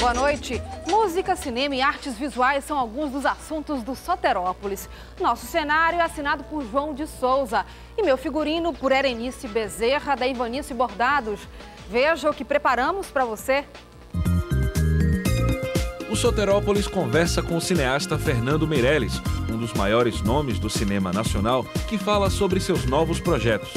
Boa noite. Música, cinema e artes visuais são alguns dos assuntos do Soterópolis. Nosso cenário é assinado por João de Souza e meu figurino por Erenice Bezerra, da Ivanice Bordados. Veja o que preparamos para você. O Soterópolis conversa com o cineasta Fernando Meirelles, um dos maiores nomes do cinema nacional, que fala sobre seus novos projetos.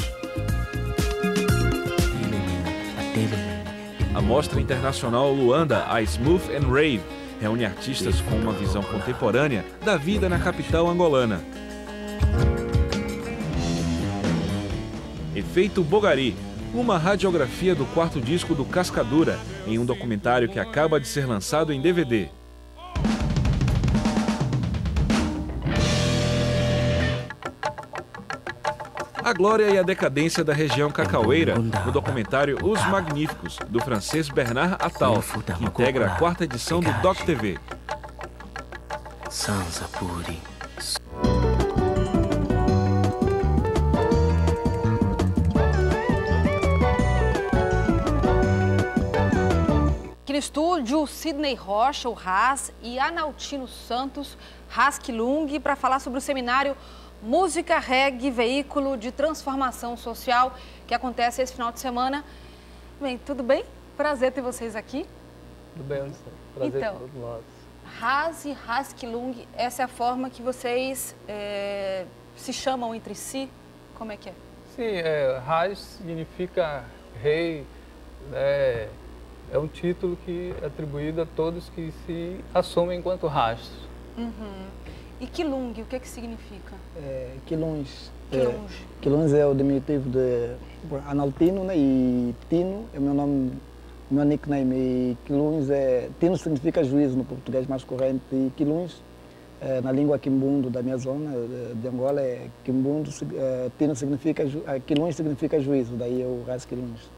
A Mostra Internacional Luanda, a Smooth and Rave, reúne artistas com uma visão contemporânea da vida na capital angolana. Efeito Bogari, uma radiografia do quarto disco do Cascadura, em um documentário que acaba de ser lançado em DVD. A glória e a decadência da região cacaueira, no documentário Os Magníficos, do francês Bernard Attal, que integra a 4ª edição do Doc TV. Aqui no estúdio, Sidney Rocha, o Ras, e Analtino Santos, Raskilung, para falar sobre o seminário Música Reggae, veículo de transformação social, que acontece esse final de semana. Bem, tudo bem? Prazer ter vocês aqui. Tudo bem, Anderson. Prazer então, de todos nós. Ras e Raskilung, essa é a forma que vocês se chamam entre si? Como é que é? Sim, Ras significa rei, é um título que é atribuído a todos que se assumem enquanto Ras. E Kilung, o que significa? Quiluns. Quiluns é o diminutivo de Analtino, né? E Tino é o meu nome, meu nickname. E Quiluns Tino significa juízo no português mais corrente. E Quiluns, na língua quimbundo da minha zona de Angola, é quimbundo. Tino significa, Quiluns significa juízo, daí é o Ras Quiluns.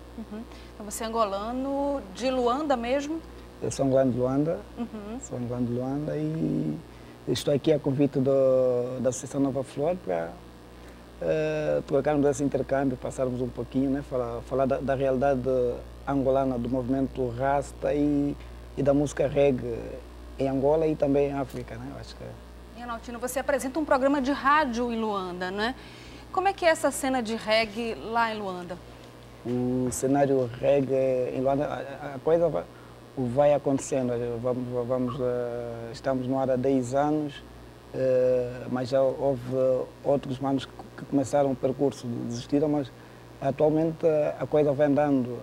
Então você é angolano de Luanda mesmo? Eu sou angolano de Luanda. Sou angolano de Luanda e estou aqui a convite da Associação Nova Flor para trocarmos esse intercâmbio, passarmos um pouquinho, né, falar da realidade angolana, do movimento Rasta e da música reggae em Angola e também em África, né? Eu acho que E Analtino, você apresenta um programa de rádio em Luanda, né? Como é que é essa cena de reggae lá em Luanda? O cenário reggae em Luanda, a coisa vai acontecendo. Estamos no ar há 10 anos, mas já houve outros manos que começaram o percurso, desistiram, mas atualmente a coisa vai andando.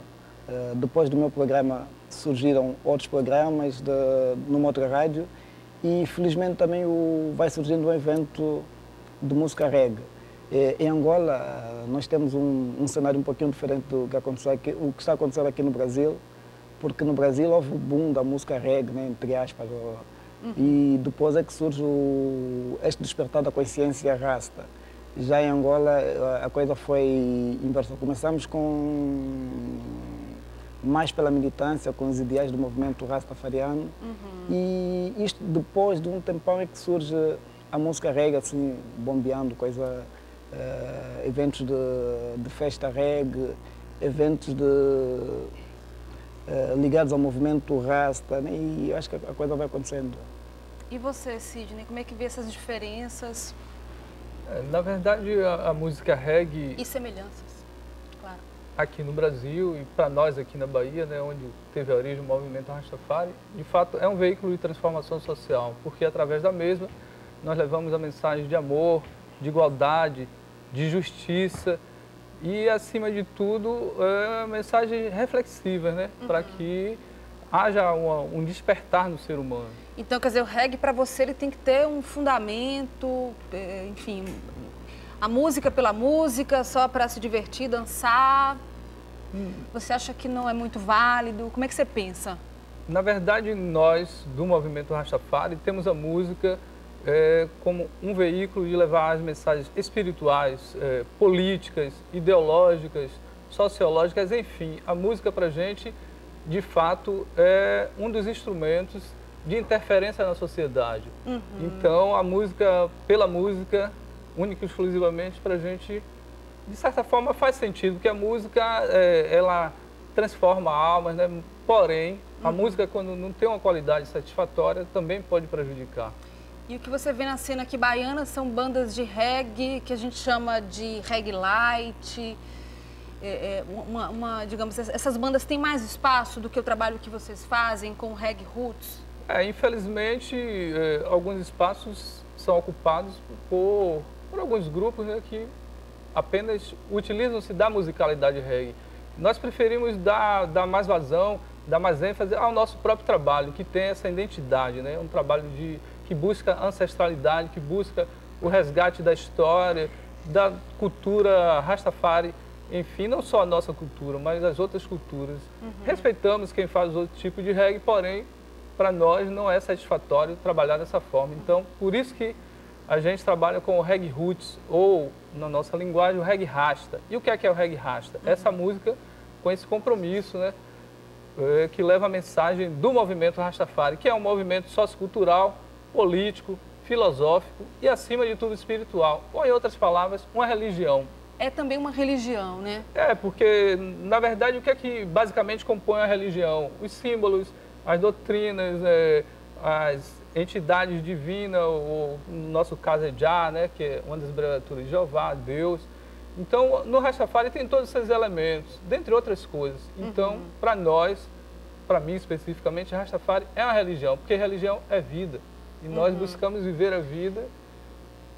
Depois do meu programa surgiram outros programas numa outra rádio e felizmente também vai surgindo um evento de música reggae. Em Angola nós temos um cenário um pouquinho diferente do que aconteceu aqui, o que está acontecendo aqui no Brasil, porque no Brasil houve o boom da música reggae, né, entre aspas, e depois é que surge este despertar da consciência rasta. Já em Angola a coisa foi inversa. Começamos mais pela militância, com os ideais do movimento rastafariano, e isto depois de um tempão é que surge a música reggae, assim, bombeando, eventos de festa reggae, eventos ligados ao movimento Rasta, né? E eu acho que a coisa vai acontecendo. E você, Sidney, como é que vê essas diferenças? Na verdade, a música reggae... E semelhanças, claro. Aqui no Brasil e para nós aqui na Bahia, né, onde teve a origem do movimento Rastafari, de fato é um veículo de transformação social, porque através da mesma nós levamos a mensagem de amor, de igualdade, de justiça, e, acima de tudo, mensagens reflexivas, né? Para que haja um despertar no ser humano. Então, quer dizer, o reggae para você ele tem que ter um fundamento, enfim, a música pela música, só para se divertir, dançar. Você acha que não é muito válido? Como é que você pensa? Na verdade, nós, do movimento Rastafari, temos a música como um veículo de levar as mensagens espirituais, políticas, ideológicas, sociológicas, enfim. A música para a gente, de fato, é um dos instrumentos de interferência na sociedade. Então, a música pela música, única e exclusivamente, para a gente, de certa forma, faz sentido, porque a música, ela transforma almas, né? Porém, A música, quando não tem uma qualidade satisfatória, também pode prejudicar. E o que você vê na cena aqui baiana são bandas de reggae, que a gente chama de reggae light. Digamos, essas bandas têm mais espaço do que o trabalho que vocês fazem com o reggae roots? Infelizmente, alguns espaços são ocupados por alguns grupos, né, que apenas utilizam-se da musicalidade reggae. Nós preferimos dar mais vazão, dar mais ênfase ao nosso próprio trabalho, que tem essa identidade, né? Um trabalho que busca ancestralidade, que busca o resgate da história, da cultura Rastafari, enfim, não só a nossa cultura, mas as outras culturas. Respeitamos quem faz outro tipo de reggae, porém, para nós não é satisfatório trabalhar dessa forma. Então, por isso que a gente trabalha com o reggae roots, ou, na nossa linguagem, o reggae rasta. E o que é o reggae rasta? Essa música com esse compromisso, né, que leva a mensagem do movimento Rastafari, que é um movimento sociocultural, político, filosófico e, acima de tudo, espiritual. Ou, em outras palavras, uma religião. É também uma religião, né? Porque, na verdade, o que é que basicamente compõe a religião? Os símbolos, as doutrinas, as entidades divinas, ou no nosso caso é Jah, né, que é uma das abreviaturas de Jeová, Deus. Então, no Rastafari tem todos esses elementos, dentre outras coisas. Então, para nós, para mim especificamente, Rastafari é uma religião, porque religião é vida. E nós buscamos viver a vida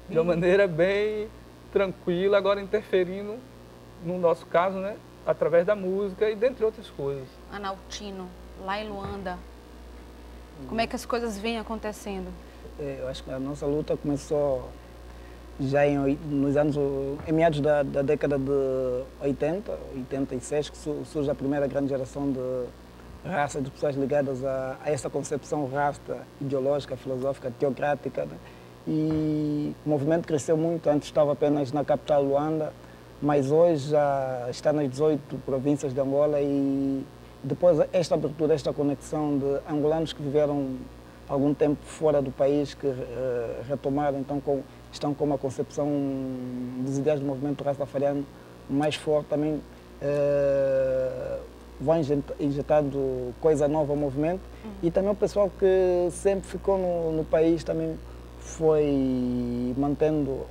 de uma maneira bem tranquila, agora interferindo, no nosso caso, né, através da música e dentre outras coisas. Analtino, lá em Luanda, como é que as coisas vêm acontecendo? Eu acho que a nossa luta começou já em meados da década de 80, 86, que surge a primeira grande geração de raça, de pessoas ligadas a essa concepção rasta, ideológica, filosófica, teocrática, né? E o movimento cresceu muito, antes estava apenas na capital Luanda, mas hoje já está nas 18 províncias de Angola e depois esta abertura, esta conexão de angolanos que viveram algum tempo fora do país, que retomaram, então estão com uma concepção dos ideais do movimento rastafariano mais forte, também vão injetando coisa nova ao movimento. E também o pessoal que sempre ficou no país também foi mantendo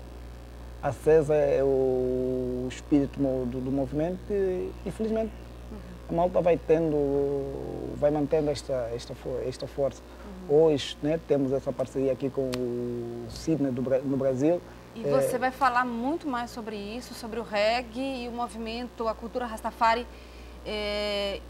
acesa o espírito do movimento e, infelizmente, a malta vai mantendo esta força. Hoje, né, temos essa parceria aqui com o Sydney no Brasil. E você vai falar muito mais sobre isso, sobre o reggae e o movimento, a cultura Rastafari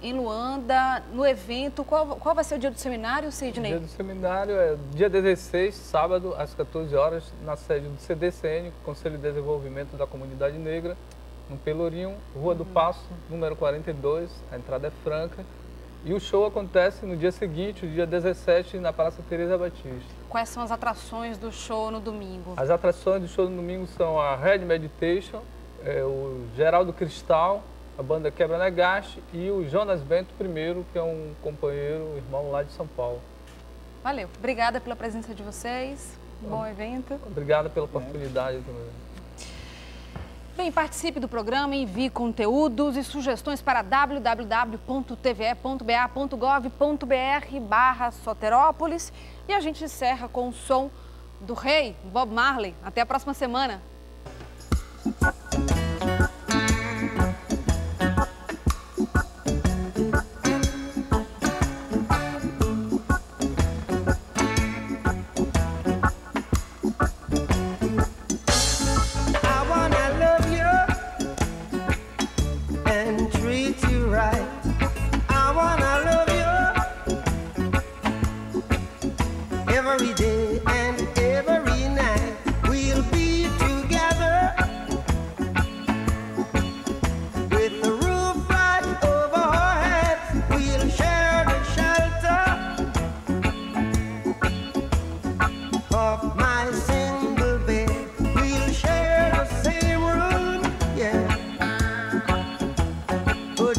em Luanda, no evento. Qual vai ser o dia do seminário, Sidney? O dia do seminário é dia 16, sábado, às 14 horas, na sede do CDCN, Conselho de Desenvolvimento da Comunidade Negra, no Pelourinho, Rua do Passo, número 42, a entrada é franca. E o show acontece no dia seguinte, o dia 17, na Praça Teresa Batista. Quais são as atrações do show no domingo? As atrações do show no domingo são a Red Meditation, o Geraldo Cristal, a banda Quebra Negaste e o Jonas Bento I, que é um companheiro, irmão lá de São Paulo. Valeu. Obrigada pela presença de vocês. Bom evento. Obrigado pela oportunidade também. Bem, participe do programa, envie conteúdos e sugestões para www.tve.ba.gov.br/Soterópolis. E a gente encerra com o som do rei, Bob Marley. Até a próxima semana. Every day and every night we'll be together with the roof right over our heads. We'll share the shelter of my single bed. We'll share the same room, yeah. Oh,